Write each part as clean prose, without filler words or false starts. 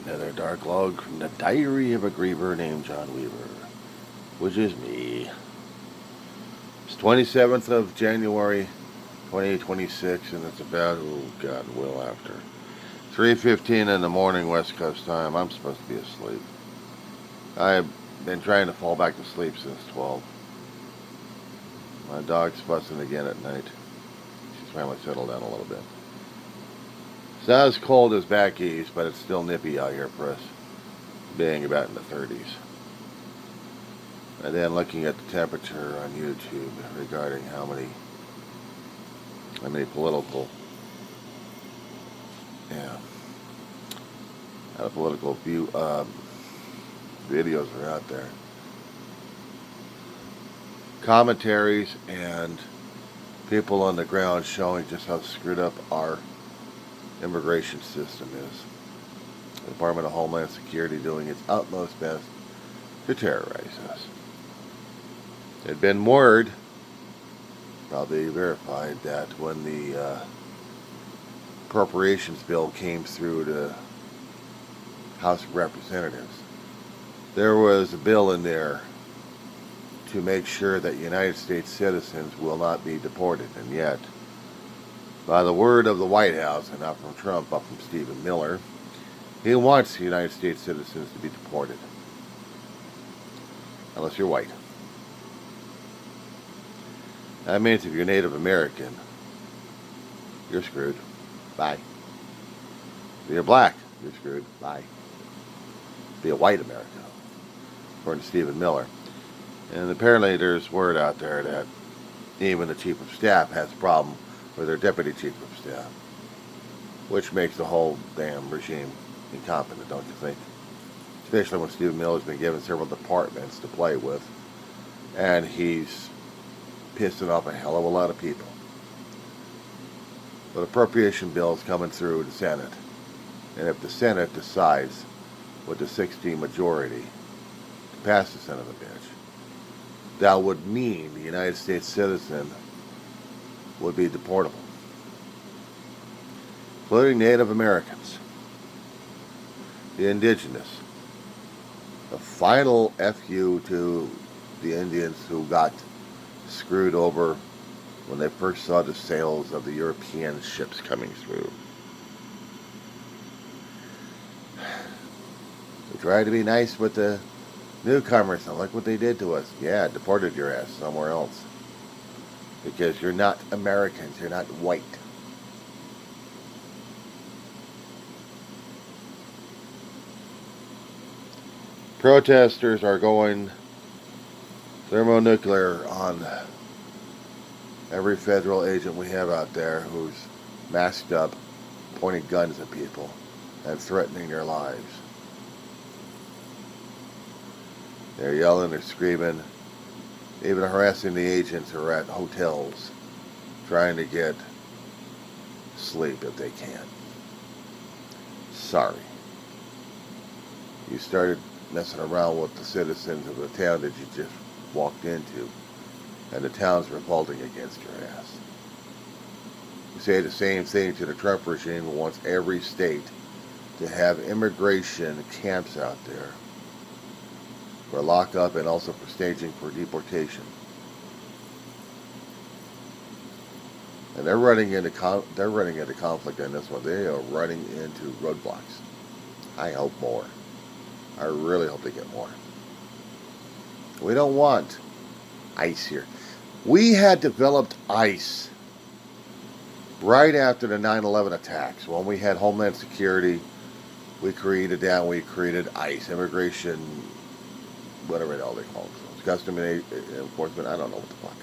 Another dark log from the diary of a griever named John Weaver, which is me. It's 27th of January, 2026, and it's about, oh God, well after 3:15 in the morning West Coast time. I'm supposed to be asleep. I've been trying to fall back to sleep since 12. My dog's fussing again at night. She's finally settled down a little bit. It's not as cold as back east, but it's still nippy out here for us, being about in the 30s. And then looking at the temperature on YouTube regarding how many political, how the political videos are out there. Commentaries and people on the ground showing just how screwed up our immigration system is. The Department of Homeland Security doing its utmost best to terrorize us. It had been word, probably verified, that when the appropriations bill came through the House of Representatives, there was a bill in there to make sure that United States citizens will not be deported. And yet, by the word of the White House, and not from Trump, but from Stephen Miller, he wants United States citizens to be deported. Unless you're white. That means if you're Native American, you're screwed. Bye. If you're black, you're screwed. Bye. Be a white American, according to Stephen Miller. And apparently there's word out there that even the Chief of Staff has a problem with their Deputy Chief of Staff, which makes the whole damn regime incompetent, don't you think? Especially when Stephen Miller's been given several departments to play with, and he's pissing off a hell of a lot of people. But appropriation bills coming through the Senate, and if the Senate decides with the 60 majority to pass the son of a bitch, that would mean the United States citizen would be deportable, including Native Americans, the indigenous. The final FU to the Indians who got screwed over when they first saw the sails of the European ships coming through. We tried to be nice with the newcomers, and look what they did to us. Yeah, deported your ass somewhere else. Because you're not Americans, you're not white. Protesters are going thermonuclear on every federal agent we have out there who's masked up, pointing guns at people, and threatening their lives. They're yelling, they're screaming, even harassing the agents who are at hotels, trying to get sleep if they can. Sorry. You started messing around with the citizens of the town that you just walked into, and the town's revolting against your ass. You say the same thing to the Trump regime, who wants every state to have immigration camps out there for lockup and also for staging for deportation. And they're running into conflict in this one. They are running into roadblocks. I hope more. I really hope they get more. We don't want ICE here. We had developed ICE right after the 9/11 attacks. When we had Homeland Security, we created that. We created ICE, Immigration, whatever the hell they call themselves, Custom Enforcement. I don't know what the fuck.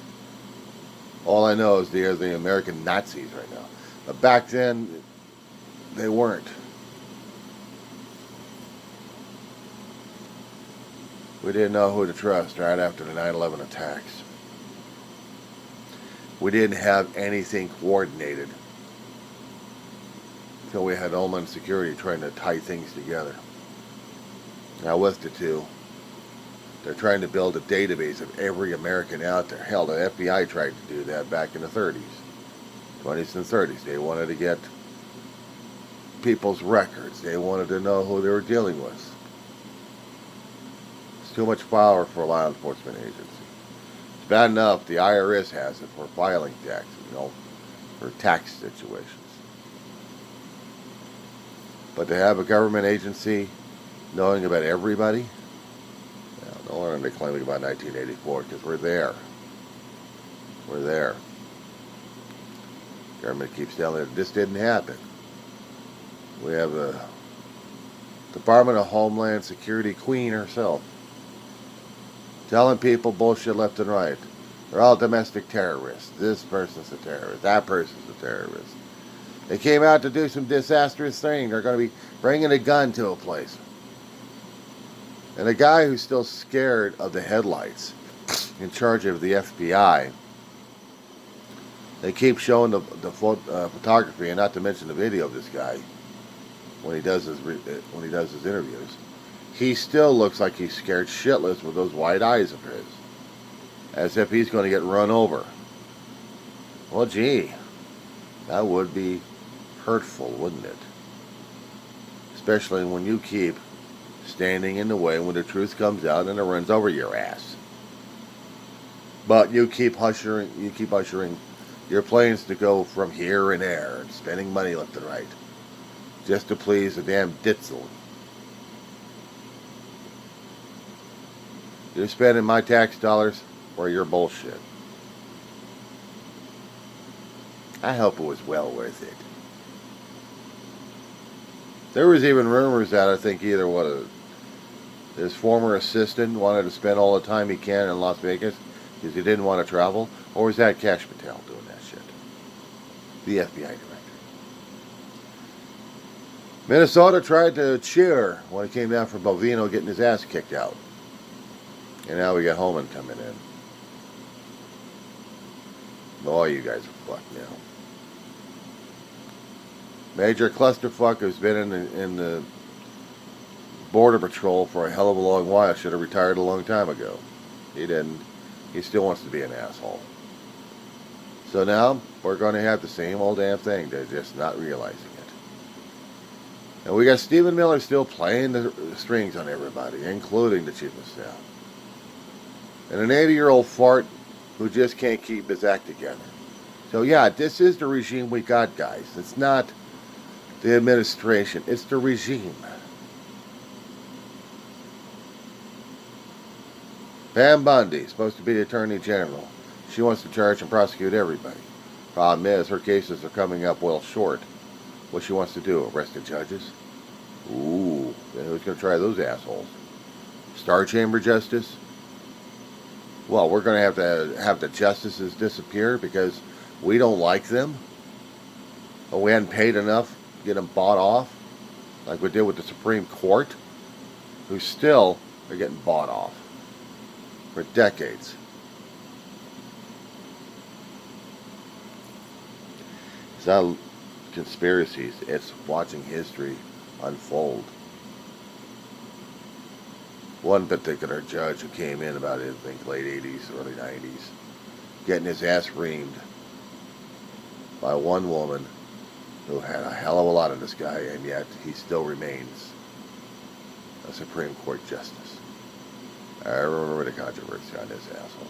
All I know is they're the American Nazis right now. But back then, they weren't. We didn't know who to trust right after the 9/11 attacks. We didn't have anything coordinated until we had Homeland Security trying to tie things together. Now with the two, they're trying to build a database of every American out there. Hell, the FBI tried to do that back in the 30s, 20s and 30s. They wanted to get people's records. They wanted to know who they were dealing with. It's too much power for a law enforcement agency. It's bad enough the IRS has it for filing taxes, for tax situations. But to have a government agency knowing about everybody, no wonder they're claiming about 1984, because we're there. We're there. Government keeps telling it this didn't happen. We have the Department of Homeland Security queen herself telling people bullshit left and right. They're all domestic terrorists. This person's a terrorist. That person's a terrorist. They came out to do some disastrous thing. They're going to be bringing a gun to a place. And a guy who's still scared of the headlights, in charge of the FBI, they keep showing the photography, and not to mention the video of this guy when he does his interviews. He still looks like he's scared shitless with those white eyes of his, as if he's going to get run over. Well, gee, that would be hurtful, wouldn't it? Especially when you keep standing in the way when the truth comes out and it runs over your ass. But you keep ushering your planes to go from here and there and spending money left and right just to please a damn ditzel. You're spending my tax dollars for your bullshit. I hope it was well worth it. There was even rumors that I think either his former assistant wanted to spend all the time he can in Las Vegas because he didn't want to travel, or was that Cash Patel doing that shit? The FBI director. Minnesota tried to cheer when it came down for Bovino getting his ass kicked out. And now we got Holman coming in. Boy, you guys are fucked now. Major clusterfuck who's been in the Border Patrol for a hell of a long while should have retired a long time ago. He didn't. He still wants to be an asshole. So now we're going to have the same old damn thing. They're just not realizing it. And we got Stephen Miller still playing the strings on everybody, including the chief of staff. And an 80-year-old fart who just can't keep his act together. So yeah, this is the regime we got, guys. It's not the administration. It's the regime. Pam Bundy, supposed to be the Attorney General. She wants to charge and prosecute everybody. Problem is, her cases are coming up well short. What she wants to do, arrest the judges? Ooh, then who's going to try those assholes? Star Chamber Justice? Well, we're going to have the justices disappear because we don't like them? Or we hadn't paid enough to get them bought off? Like we did with the Supreme Court? Who still are getting bought off for decades. It's not conspiracies, it's watching history unfold. One particular judge who came in about, I think, late 80s, early 90s, getting his ass reamed by one woman who had a hell of a lot of this guy, and yet he still remains a Supreme Court justice. I remember the controversy on this asshole.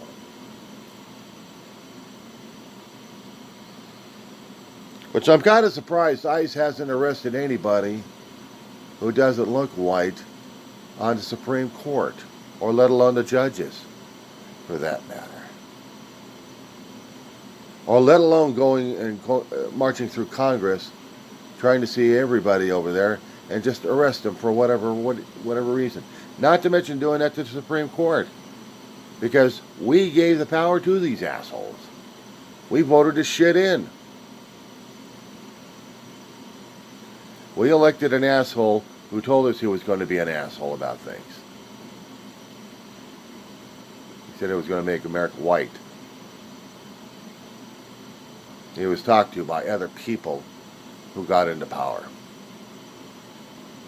Which I'm kind of surprised ICE hasn't arrested anybody who doesn't look white on the Supreme Court, or let alone the judges, for that matter. Or let alone going and marching through Congress, trying to see everybody over there, and just arrest them for whatever reason. Not to mention doing that to the Supreme Court, because we gave the power to these assholes. We voted this shit in. We elected an asshole who told us he was going to be an asshole about things. He said it was going to make America white. He was talked to by other people who got into power.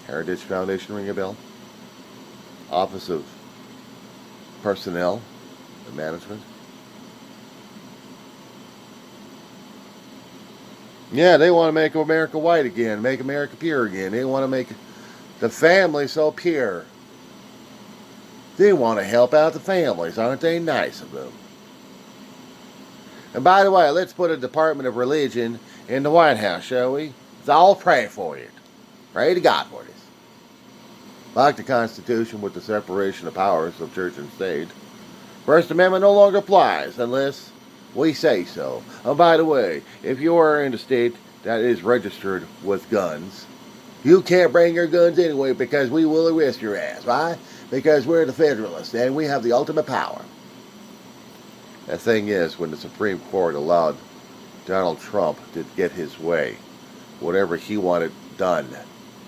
Heritage Foundation, ring a bell? Office of Personnel and Management. Yeah, they want to make America white again, make America pure again. They want to make the family so pure. They want to help out the families. Aren't they nice of them? And by the way, let's put a Department of Religion in the White House, shall we? Let's all pray for it. Pray to God for this. Like the Constitution with the separation of powers of church and state, First Amendment no longer applies unless we say so. And by the way, if you are in a state that is registered with guns, you can't bring your guns anyway because we will arrest your ass. Why? Because we're the Federalists and we have the ultimate power. The thing is, when the Supreme Court allowed Donald Trump to get his way, whatever he wanted done,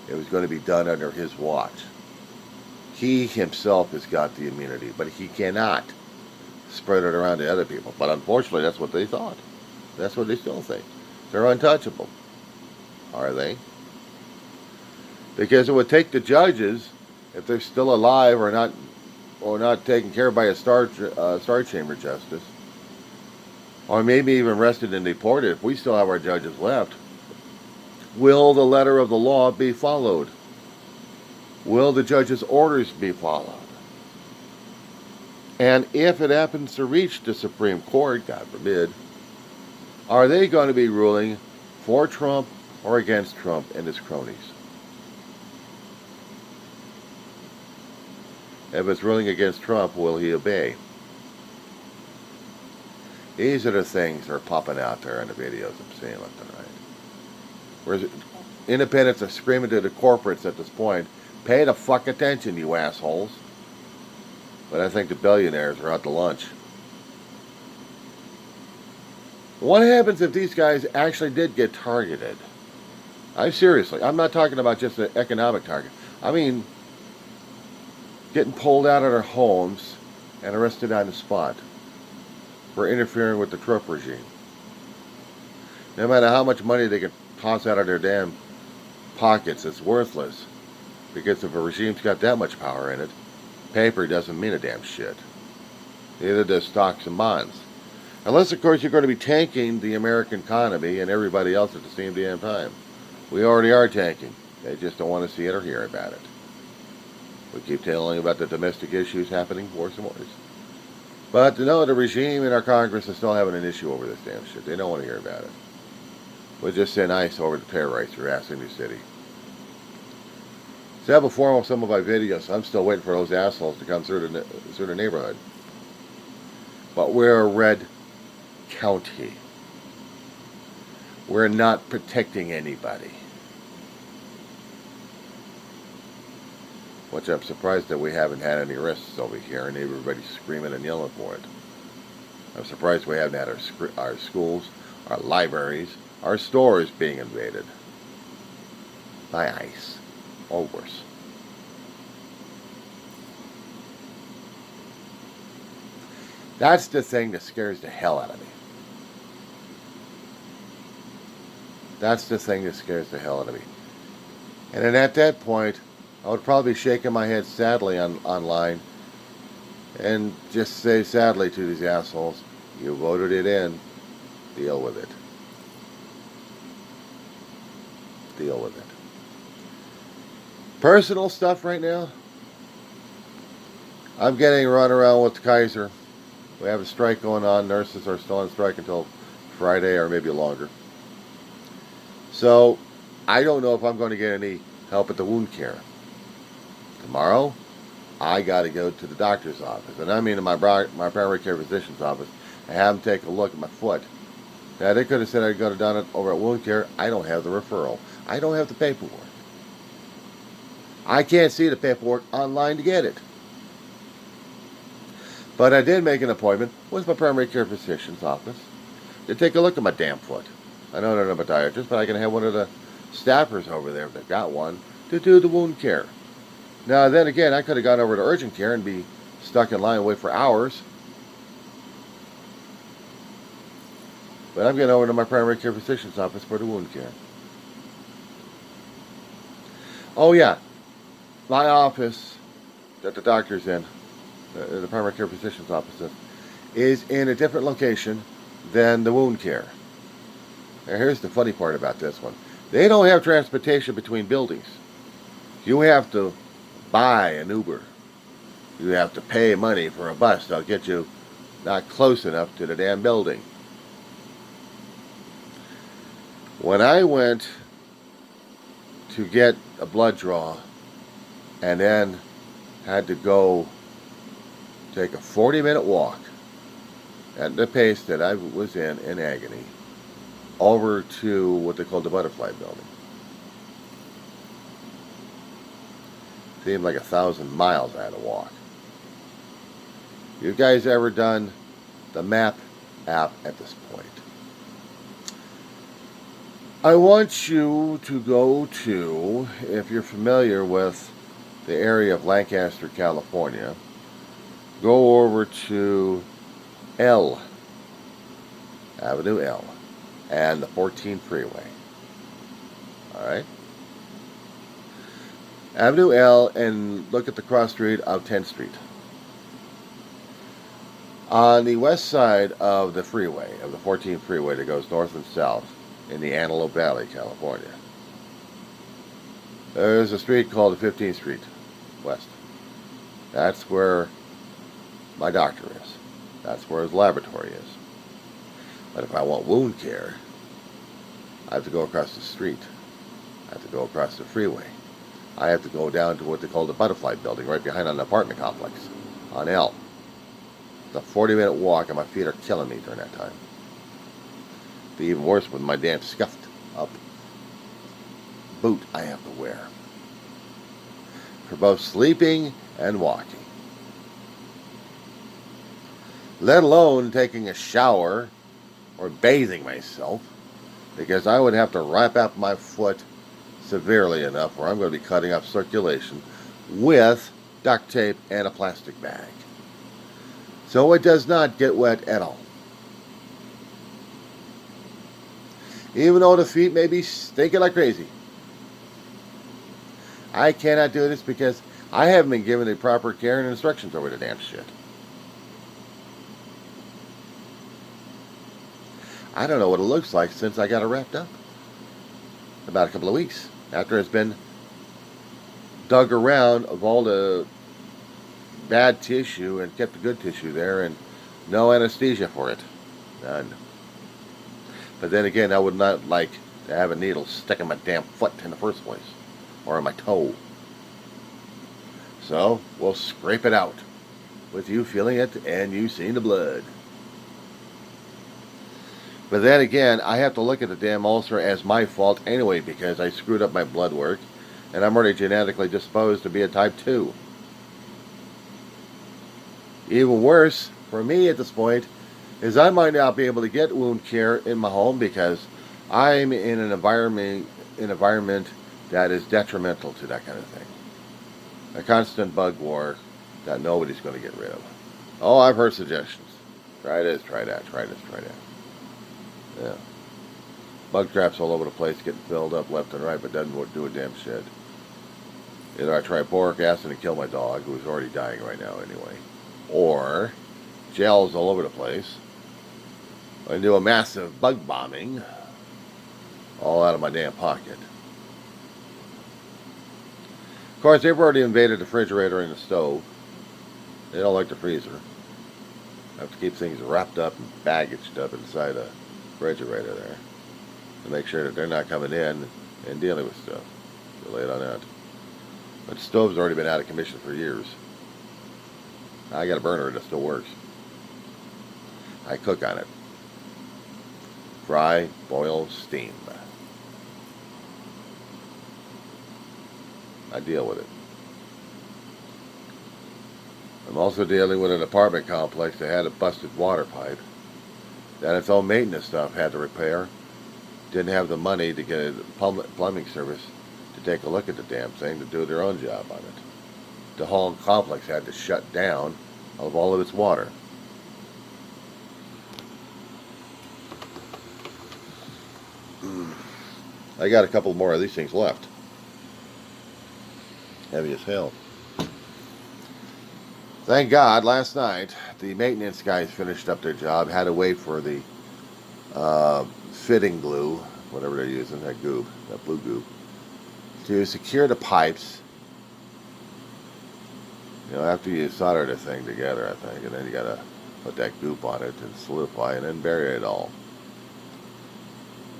it was going to be done under his watch. He himself has got the immunity, but he cannot spread it around to other people. But unfortunately, that's what they thought. That's what they still think. They're untouchable. Are they? Because it would take the judges, if they're still alive or not taken care of by a Star Chamber justice, or maybe even arrested and deported, if we still have our judges left, will the letter of the law be followed? Will the judge's orders be followed? And if it happens to reach the Supreme Court, God forbid, are they going to be ruling for Trump or against Trump and his cronies? If it's ruling against Trump, will he obey? These are the things that are popping out there in the videos I'm seeing left and right. Whereas independents are screaming to the corporates at this point, pay the fuck attention, you assholes. But I think the billionaires are out to lunch. What happens if these guys actually did get targeted? I'm not talking about just an economic target. I mean, getting pulled out of their homes and arrested on the spot for interfering with the Trump regime. No matter how much money they can toss out of their damn pockets, it's worthless. Because if a regime's got that much power in it, paper doesn't mean a damn shit. Neither does stocks and bonds. Unless, of course, you're going to be tanking the American economy and everybody else at the same damn time. We already are tanking. They just don't want to see it or hear about it. We keep telling you about the domestic issues happening worse and worse. But no, the regime and our Congress are still having an issue over this damn shit. They don't want to hear about it. We just sent ICE over to terrorize harassing New City. Said before on some of my videos, I'm still waiting for those assholes to come through the neighborhood. But we're a red county. We're not protecting anybody. Which I'm surprised that we haven't had any arrests over here and everybody's screaming and yelling for it. I'm surprised we haven't had our schools, our libraries, our stores being invaded by ICE. Or worse. That's the thing that scares the hell out of me. That's the thing that scares the hell out of me. And then at that point, I would probably be shaking my head sadly online and just say sadly to these assholes, you voted it in, deal with it. Deal with it. Personal stuff right now, I'm getting run around with Kaiser. We have a strike going on. Nurses are still on strike until Friday or maybe longer. So, I don't know if I'm going to get any help at the wound care. Tomorrow, I got to go to the doctor's office. And I mean in my primary care physician's office. I have them take a look at my foot. Now, they could have said I'd go down it over at wound care. I don't have the referral. I don't have the paperwork. I can't see the paperwork online to get it. But I did make an appointment with my primary care physician's office to take a look at my damn foot. I know they're not a podiatrist, but I can have one of the staffers over there, if they've got one, to do the wound care. Now, then again, I could have gone over to urgent care and be stuck in line and wait for hours. But I'm getting over to my primary care physician's office for the wound care. Oh, yeah. My office that the doctor's in, the primary care physician's office is in a different location than the wound care. Now here's the funny part about this one. They don't have transportation between buildings. You have to buy an Uber. You have to pay money for a bus. They'll get you not close enough to the damn building. When I went to get a blood draw and then had to go take a 40-minute walk at the pace that I was in agony, over to what they call the Butterfly Building. Seemed like 1,000 miles I had to walk. You guys ever done the map app at this point? I want you to go to, if you're familiar with the area of Lancaster, California, go over to L, Avenue L, and the 14 freeway. Alright? Avenue L, and look at the cross street of 10th Street. On the west side of the freeway, of the 14 freeway that goes north and south in the Antelope Valley, California, there's a street called the 15th Street West. That's where my doctor is. That's where his laboratory is. But if I want wound care, I have to go across the street. I have to go across the freeway. I have to go down to what they call the Butterfly Building, right behind an apartment complex on L. It's a 40-minute walk, and my feet are killing me during that time. It'd be even worse with my damn scuffed up boot I have to wear for both sleeping and walking. Let alone taking a shower or bathing myself, because I would have to wrap up my foot severely enough where I'm going to be cutting off circulation with duct tape and a plastic bag. So it does not get wet at all. Even though the feet may be stinking like crazy. I cannot do this because I haven't been given the proper care and instructions over the damn shit. I don't know what it looks like since I got it wrapped up. About a couple of weeks after it's been dug around of all the bad tissue and kept the good tissue there, and no anesthesia for it. None. But then again, I would not like to have a needle stuck in my damn foot in the first place, or in my toe. So we'll scrape it out with you feeling it and you seeing the blood. But then again, I have to look at the damn ulcer as my fault anyway, because I screwed up my blood work and I'm already genetically disposed to be a type 2. Even worse for me at this point is I might not be able to get wound care in my home because I'm in an environment that is detrimental to that kind of thing. A constant bug war that nobody's going to get rid of. Oh, I've heard suggestions. Try this, try that, try this, try that. Yeah. Bug traps all over the place, getting filled up left and right, but doesn't do a damn shit. Either I try boric acid and kill my dog, who's already dying right now anyway, or gels all over the place. I do a massive bug bombing, all out of my damn pocket. Of course, they've already invaded the refrigerator and the stove. They don't like the freezer. I have to keep things wrapped up and baggaged up inside a refrigerator there to make sure that they're not coming in and dealing with stuff. So late on that. But the stove's already been out of commission for years. I got a burner that still works. I cook on it. Fry, boil, steam. I deal with it. I'm also dealing with an apartment complex that had a busted water pipe that its own maintenance stuff had to repair. Didn't have the money to get a plumbing service to take a look at the damn thing to do their own job on it. The whole complex had to shut down of all of its water. I got a couple more of these things left. Heavy as hell. Thank God, last night, the maintenance guys finished up their job, had to wait for the fitting glue, whatever they're using, that goob, that blue goob, to secure the pipes. After you solder the thing together, I think, and then you gotta put that goop on it and solidify and then bury it all.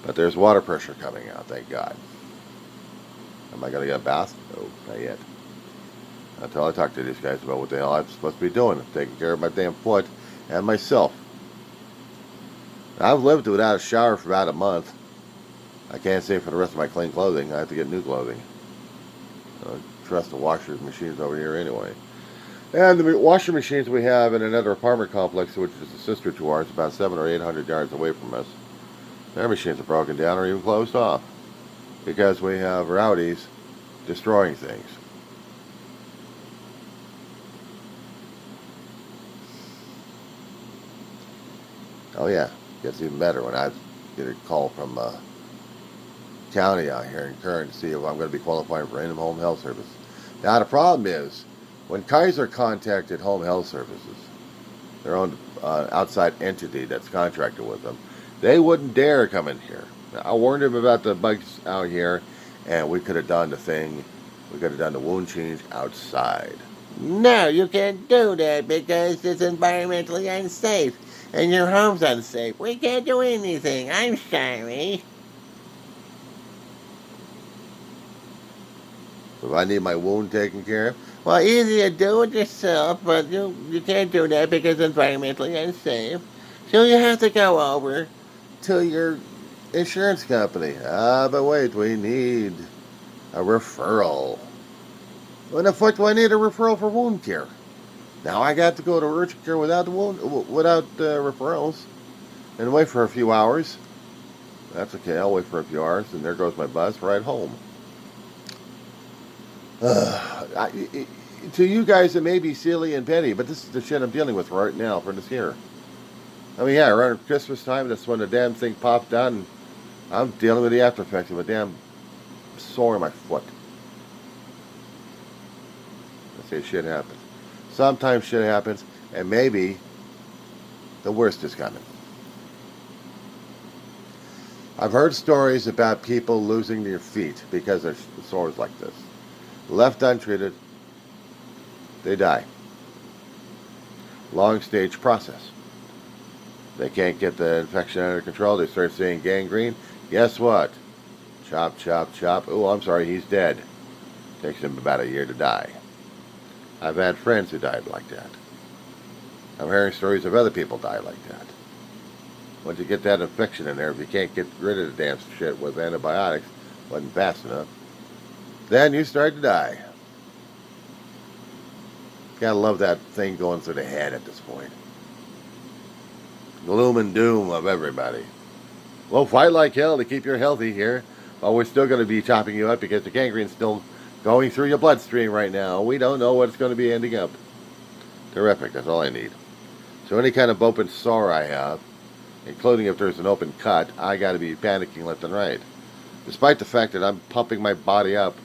But there's water pressure coming out, thank God. Am I gonna get a bath? No, not yet. Until I talk to these guys about what the hell I'm supposed to be doing. I'm taking care of my damn foot and myself. I've lived without a shower for about a month. I can't say for the rest of my clean clothing. I have to get new clothing. Trust the washer machines over here anyway. And the washer machines we have in another apartment complex, which is a sister to ours, about 700 or 800 yards away from us, their machines are broken down or even closed off because we have rowdies destroying things. Oh yeah, gets even better when I get a call from county out here in Kern to see if I'm going to be qualifying for in-home health service. Now the problem is, when Kaiser contacted Home Health Services, their own outside entity that's contracted with them, they wouldn't dare come in here. Now, I warned them about the bugs out here, and we could have done the thing. We could have done the wound change outside. No, you can't do that because it's environmentally unsafe, and your home's unsafe. We can't do anything. I'm sorry. If I need my wound taken care of, well, easy to do it yourself, but you can't do that because it's environmentally unsafe. So you have to go over to your insurance company. But wait, we need a referral. When the fuck do I need a referral for wound care? Now I got to go to urgent care without referrals and wait for a few hours. That's okay. I'll wait for a few hours, and there goes my bus right home. To you guys, it may be silly and petty, but this is the shit I'm dealing with right now for this year. I mean, yeah, around Christmas time, that's when the damn thing popped out, and I'm dealing with the after effects of a damn sore in my foot. I say shit happens. Sometimes shit happens, and maybe the worst is coming. I've heard stories about people losing their feet because of sores like this. Left untreated, they die. Long stage process. They can't get the infection under control. They start seeing gangrene. Guess what? Chop, chop, chop. Oh, I'm sorry, he's dead. Takes him about a year to die. I've had friends who died like that. I'm hearing stories of other people die like that. Once you get that infection in there, if you can't get rid of the damn shit with antibiotics, wasn't fast enough, then you start to die. Gotta love that thing going through the head at this point. Gloom and doom of everybody. Well, fight like hell to keep you healthy here. Well, we're still going to be chopping you up because the gangrene's still going through your bloodstream right now. We don't know what it's going to be ending up. Terrific. That's all I need. So any kind of open sore I have, including if there's an open cut, I got to be panicking left and right. Despite the fact that I'm pumping my body up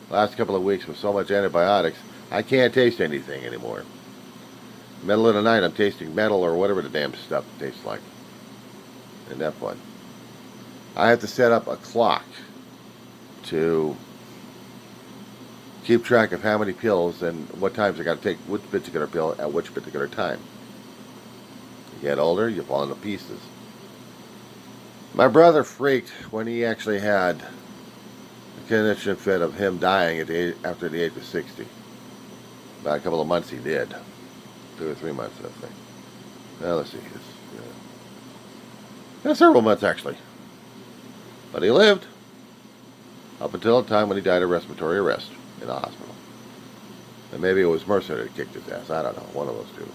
the last couple of weeks with so much antibiotics, I can't taste anything anymore. Middle of the night, I'm tasting metal or whatever the damn stuff tastes like. Isn't that fun? I have to set up a clock to keep track of how many pills and what times I got to take which particular pill at which particular time. You get older, you fall into pieces. My brother freaked when he actually had a condition fit of him dying after the age of 60. About a couple of months he did. 2 or 3 months, I think. Now, let's see. Several months, actually. But he lived up until the time when he died of respiratory arrest in the hospital. And maybe it was Mercer that kicked his ass. I don't know. One of those two.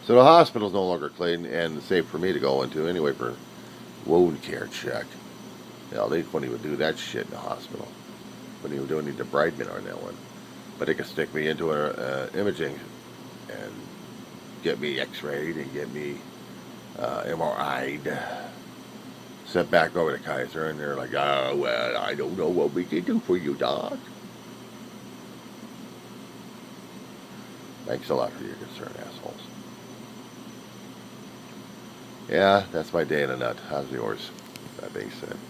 So the hospital's no longer clean and safe for me to go into anyway for wound care check. Hell, they wouldn't even do that shit in the hospital. Wouldn't even do any debridement on that one. But they could stick me into imaging and get me x-rayed and get me MRI'd. Sent back over to Kaiser, and they're like, oh, well, I don't know what we can do for you, Doc. Thanks a lot for your concern, assholes. Yeah, that's my day in a nut. How's yours? That being said.